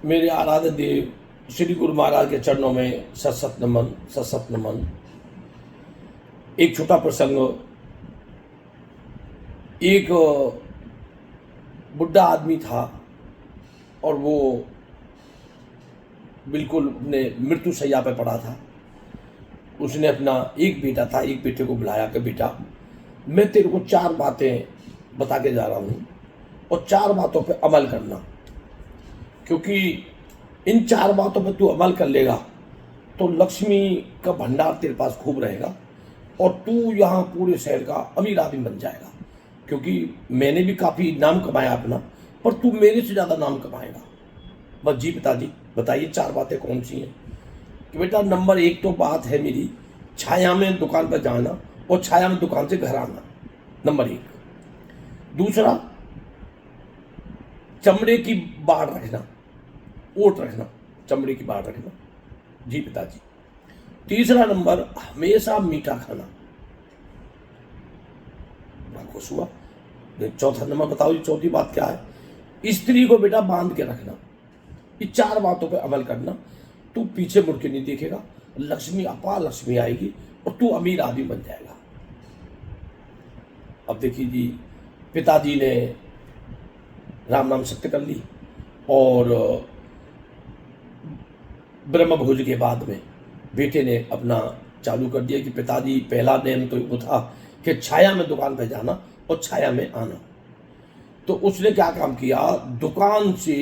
मेरे आराध्य देव श्री गुरु महाराज के चरणों में सत नमन, सत नमन। एक छोटा प्रसंग। एक बुढ़ा आदमी था और वो बिल्कुल अपने मृत्यु शैया पे पड़ा था। उसने अपना एक बेटा था, एक बेटे को बुलाया कि बेटा मैं तेरे को 4 बातें बता के जा रहा हूँ और 4 बातों पे अमल करना, क्योंकि इन 4 बातों पे तू अमल कर लेगा तो लक्ष्मी का भंडार तेरे पास खूब रहेगा और तू यहाँ पूरे शहर का अमीर आदमी बन जाएगा। क्योंकि मैंने भी काफ़ी नाम कमाया अपना, पर तू मेरे से ज़्यादा नाम कमाएगा। बस जी पिताजी बताइए 4 बातें कौन सी हैं। कि बेटा नंबर 1 तो बात है मेरी, छाया में दुकान पर जाना और छाया में दुकान से घर आना, नंबर 1। दूसरा, चमड़े की बाड़ रखना, ओट रखना, चमड़े की बाड़ रखना, जी पिताजी। तीसरा नंबर, हमेशा मीठा खाना। बड़ा खुश हुआ। चौथा नंबर बताओ जी चौथी बात क्या है। स्त्री को बेटा बांध के रखना। ये 4 बातों पे अमल करना, तू पीछे मुड़ के नहीं देखेगा, लक्ष्मी अपार लक्ष्मी आएगी और तू अमीर आदमी बन जाएगा। अब देखिए जी, पिताजी ने राम नाम सत्य कर ली और ब्रह्म भोज के बाद में बेटे ने अपना चालू कर दिया कि पिताजी पहला नियम तो वो था कि छाया में दुकान पे जाना और छाया में आना। तो उसने क्या काम किया, दुकान से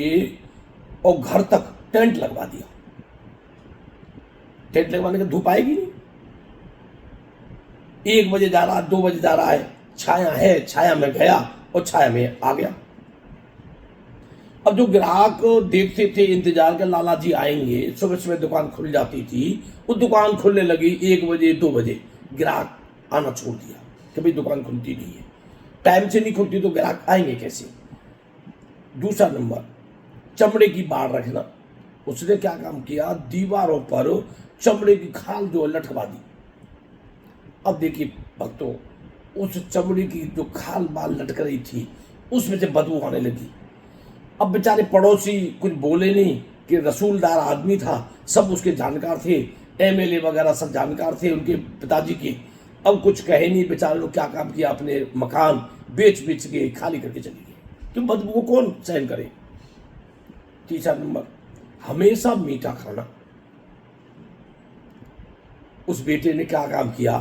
और घर तक टेंट लगवा दिया। टेंट लगवाने का धूप आएगी नहीं। 1 बजे जा रहा, 2 बजे जा रहा है, छाया है, छाया में गया और छाया में आ गया। अब जो ग्राहक देखते थे, इंतजार के लाला जी आएंगे, सुबह सुबह दुकान खुल जाती थी, वो दुकान खुलने लगी 1 बजे 2 बजे, ग्राहक आना छोड़ दिया कि भाई दुकान खुलती नहीं है, टाइम से नहीं खुलती तो ग्राहक आएंगे कैसे। दूसरा नंबर, चमड़े की बाड़ रखना। उसने क्या काम किया, दीवारों पर चमड़े की खाल जो लटकवा दी। अब देखिए भक्तों, उस चमड़े की जो खाल बाल लटक रही थी उसमें से बदबू आने लगी। अब बेचारे पड़ोसी कुछ बोले नहीं कि रसूलदार आदमी था, सब उसके जानकार थे, एमएलए वगैरह सब जानकार थे उनके पिताजी के। अब कुछ कहे नहीं, बेचारे लोग क्या काम किया, अपने मकान बेच के खाली करके चले गए। तो बदबू को कौन सहन करे। तीसरा नंबर, हमेशा मीठा खाना। उस बेटे ने क्या काम किया,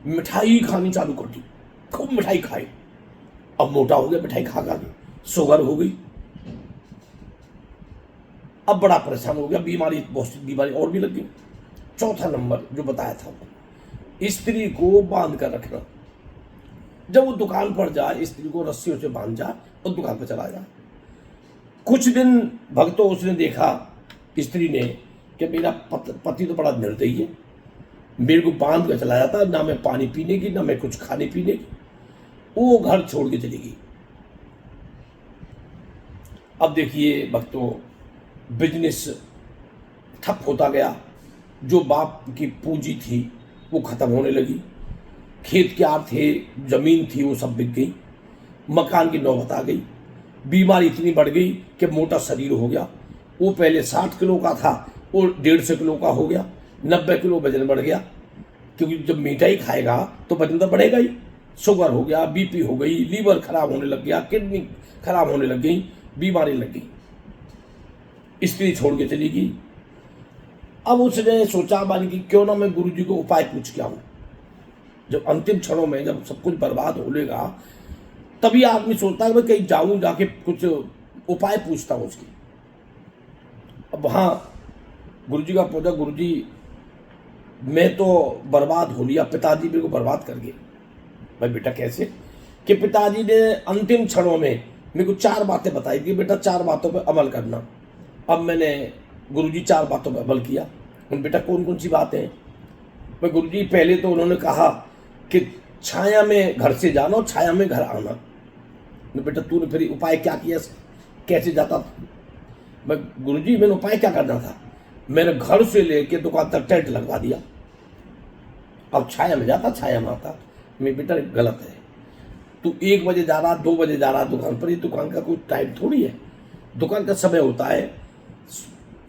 मिठाई खानी चालू कर दी, खूब मिठाई खाई। अब मोटा हो गया मिठाई खा खा के, शुगर हो गई, अब बड़ा परेशान हो गया, बीमारी बहुत बीमारी और भी लग गई। चौथा नंबर जो बताया था, स्त्री को बांध कर रखना। जब वो दुकान पर जाए, स्त्री को रस्सियों से बांध जाए और दुकान पर चला जाए। कुछ दिन भक्तों उसने देखा स्त्री ने कि मेरा पति तो बड़ा निर्दयी है, मेरे को बांध कर चला जाता, ना मैं पानी पीने की, ना मैं कुछ खाने पीने की। वो घर छोड़ के चली गई। अब देखिए भक्तों, बिजनेस ठप होता गया, जो बाप की पूंजी थी वो खत्म होने लगी, खेत क्यार थे, जमीन थी, वो सब बिक गई, मकान की नौबत आ गई, बीमारी इतनी बढ़ गई कि मोटा शरीर हो गया। वो पहले 60 किलो का था, वो 150 किलो का हो गया, 90 किलो वजन बढ़ गया। क्योंकि जब मिठाई खाएगा तो वजन तो बढ़ेगा ही। शुगर हो गया, बीपी हो गई, लीवर खराब होने लग गया, किडनी खराब होने लग गई, बीमारी लग गई। स्त्री छोड़ के चली गई। अब उसने सोचा बानी कि क्यों ना मैं गुरुजी को उपाय पूछ के आऊं। जब अंतिम क्षणों में जब सब कुछ बर्बाद हो लेगा, तभी आदमी सोचता है कि कहीं जाऊं, जाके कुछ उपाय पूछता हूं उसकी। अब वहां गुरुजी का पूछा, गुरुजी मैं तो बर्बाद हो लिया, पिताजी मेरे को बर्बाद कर गए। भाई बेटा कैसे। कि पिताजी ने अंतिम क्षणों में मेरे को 4 बातें बताई थी, बेटा 4 बातों पर अमल करना। अब मैंने गुरुजी 4 बातों पर अमल किया। उन बेटा कौन कौन सी बातें हैं। मैं गुरुजी पहले तो उन्होंने कहा कि छाया में घर से जाना और छाया में घर आना। बेटा तूने फिर उपाय क्या किया, कैसे जाता था। मैं गुरुजी मैंने उपाय क्या करना था, मैंने घर से लेके दुकान तक टेंट लगवा दिया। अब छाया में जाता, छाया में आता। मेरे बेटा गलत है, तू 1 बजे जा रहा, 2 बजे जा रहा दुकान पर, ये दुकान का कोई टाइम थोड़ी है। दुकान का समय होता है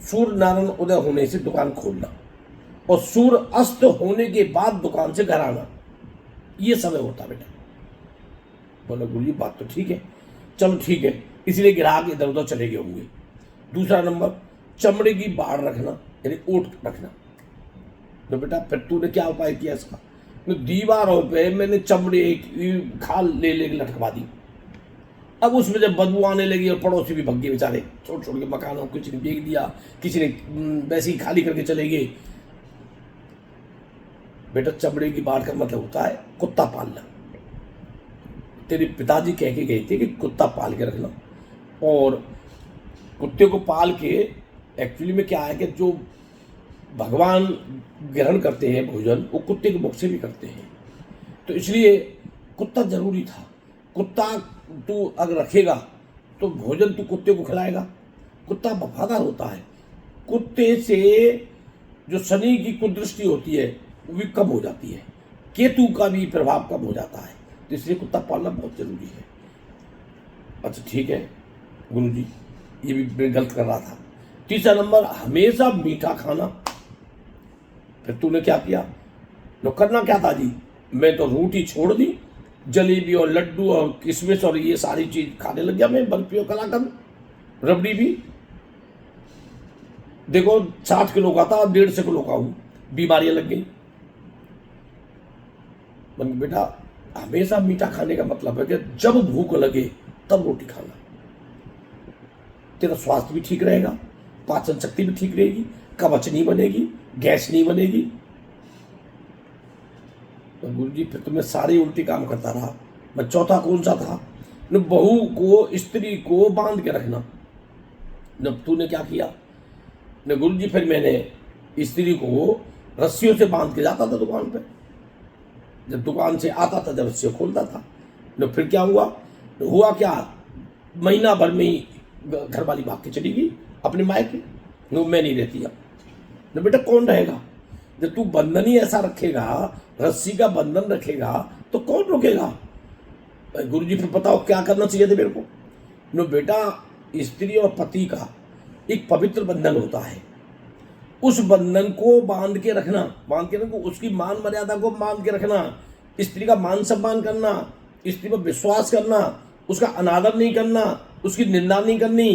सूर्य नारायण उदय होने से दुकान खोलना और सूर्य अस्त होने के बाद दुकान से घर आना, ये समय होता बेटा। बोले गुरु जी बात तो ठीक है, चलो ठीक है, इसलिए ग्राहक इधर उधर चले गए होंगे। दूसरा नंबर, चमड़े की बाड़ रखना यानी ओट रखना। तो बेटा फिर तूने क्या उपाय किया इसका? तो दीवारों पे मैंने चमड़े की खाल ले लेके लटकवा दी। अब उसमें जब बदबू आने लगी और पड़ोसी भी भग गए बेचारे, छोटे छोटे मकानों, किसी ने बेच दिया, किसी ने वैसे ही खाली करके चले गए। बेटा चमड़े की बाढ़ का मतलब होता है कुत्ता पालना। तेरे पिताजी कह के गए थे कि कुत्ता पाल के रखना, और कुत्ते को पाल के एक्चुअली में क्या है कि जो भगवान ग्रहण करते हैं भोजन, वो कुत्ते के मुख से भी करते हैं, तो इसलिए कुत्ता जरूरी था। कुत्ता तू अगर रखेगा तो भोजन तू कुत्ते को खिलाएगा। कुत्ता वफादार होता है। कुत्ते से जो शनि की कुदृष्टि होती है वो भी कम हो जाती है, केतु का भी प्रभाव कम हो जाता है, तो इसलिए कुत्ता पालना बहुत जरूरी है। अच्छा ठीक है गुरुजी, ये भी मैं गलत कर रहा था। तीसरा नंबर, हमेशा मीठा खाना। फिर तूने क्या किया? तो करना क्या था जी? मैं तो रोटी छोड़ दी, जलेबी और लड्डू और किशमिश और ये सारी चीज खाने लग गया मैं, बर्फी और कलाकंद, रबड़ी भी। देखो 60 किलो का था, 150 किलो का हूं, बीमारियां लग गई। बेटा हमेशा मीठा खाने का मतलब है कि जब भूख लगे तब रोटी खाना। तेरा स्वास्थ्य भी ठीक रहेगा, पाचन शक्ति भी ठीक रहेगी, कब्ज नहीं बनेगी, गैस नहीं बनेगी। तो गुरु जी फिर तो मैं सारे उल्टी काम करता रहा। मैं चौथा कौन सा था? न बहू को, स्त्री को बांध के रखना। न तूने क्या किया? न गुरु जी फिर मैंने स्त्री को रस्सियों से बांध के जाता था दुकान पे। जब दुकान से आता था जब रस्सियों खोलता था। न फिर क्या हुआ? हुआ क्या, महीना भर में ही घर वाली भाग के चली गई अपने मायके। मैं नहीं रहती अब। न बेटा कौन रहेगा? जब तू बंधन ही ऐसा रखेगा, रस्सी का बंधन रखेगा, तो कौन रोकेगा? गुरु जी फिर बताओ क्या करना चाहिए था मेरे को? नो बेटा, स्त्री और पति का एक पवित्र बंधन होता है, उस बंधन को बांध के रखना, उसकी मान मर्यादा को बांध के रखना, स्त्री का मान सम्मान करना, स्त्री पर विश्वास करना, उसका अनादर नहीं करना, उसकी निंदा नहीं करनी,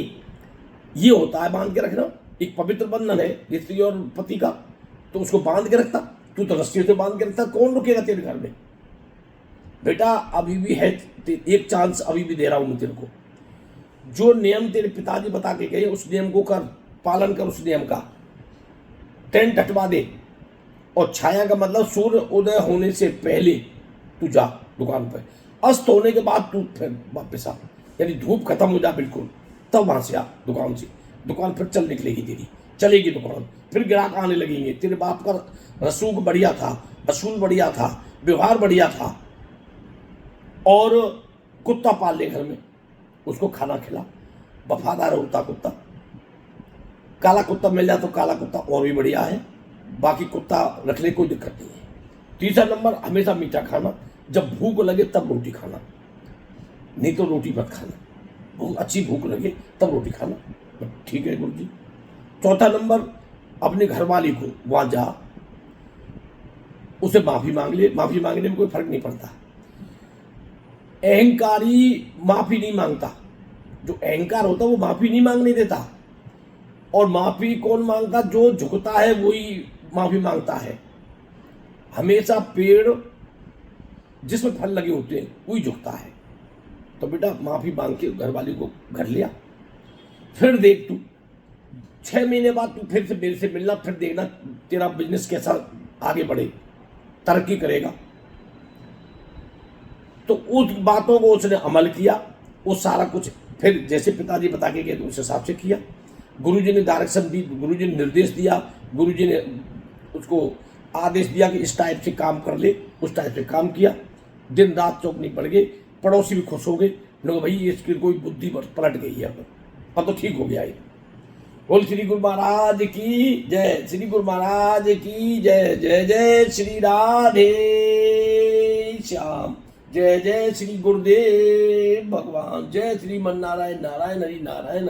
ये होता है बांध के रखना। एक पवित्र बंधन है स्त्री और पति का, तो उसको बांध के रखता। तू तो रस्सियों से बांध के रखता, कौन रुकेगा तेरे घर में? बेटा अभी भी है, एक चांस अभी भी दे रहा हूं मैं तेरे को। जो नियम तेरे पिताजी बता के गए उस नियम को कर, पालन कर उस नियम का। टेंट हटवा दे, और छाया का मतलब सूर्य उदय होने से पहले तू जा दुकान पर, अस्त होने के बाद तू फिर वापस आ, यानी धूप खत्म हो जा बिल्कुल, तब वहां से आ दुकान से। दुकान फिर चल निकलेगी तेरी, चलेगी दुकान, फिर ग्राहक आने लगेंगे। तेरे बाप का रसूख बढ़िया था, असूल बढ़िया था, व्यवहार बढ़िया था, और कुत्ता पाल ले घर में, उसको खाना खिला, वफादार होता कुत्ता। काला कुत्ता मिल जाए तो काला कुत्ता और भी बढ़िया है, बाकी कुत्ता रख ले कोई दिक्कत नहीं है। तीसरा नंबर, हमेशा मीठा खाना, जब भूख लगे तब रोटी खाना, नहीं तो रोटी मत खाना। भूख अच्छी भूख लगे तब रोटी खाना, ठीक है गुरु जी। चौथा नंबर, अपने घरवाली को वहां जा, उसे माफी मांग ले। माफी मांगने में कोई फर्क नहीं पड़ता। अहंकारी माफी नहीं मांगता, जो अहंकार होता है वो माफी नहीं मांगने देता। और माफी कौन मांगता? जो झुकता है वही माफी मांगता है। हमेशा पेड़ जिसमें फल लगे होते हैं वही झुकता है। तो बेटा माफी मांग के घरवाली को घर लिया, फिर देख तू 6 महीने बाद तू फिर से मेरे से मिलना, फिर देखना तेरा बिजनेस कैसा आगे बढ़े, तरक्की करेगा। तो उस बातों को उसने अमल किया, वो सारा कुछ फिर जैसे पिताजी बता के गए तो उस हिसाब से किया। गुरुजी ने डायरेक्शन दी, गुरुजी ने निर्देश दिया, गुरुजी ने उसको आदेश दिया कि इस टाइप से काम कर ले, उस टाइप से काम किया। दिन रात चौक नहीं पड़ गए, पड़ोसी भी खुश हो गए, लोग भाई इसकी कोई बुद्धि पलट गई है, अब तो ठीक हो गया है। बोल श्री गुरु महाराज की जय, श्री गुरु महाराज की जय। जय जय श्री राधे श्याम, जय जय श्री गुरुदेव भगवान, जय श्रीमन नारायण नारायण हरि नारायण।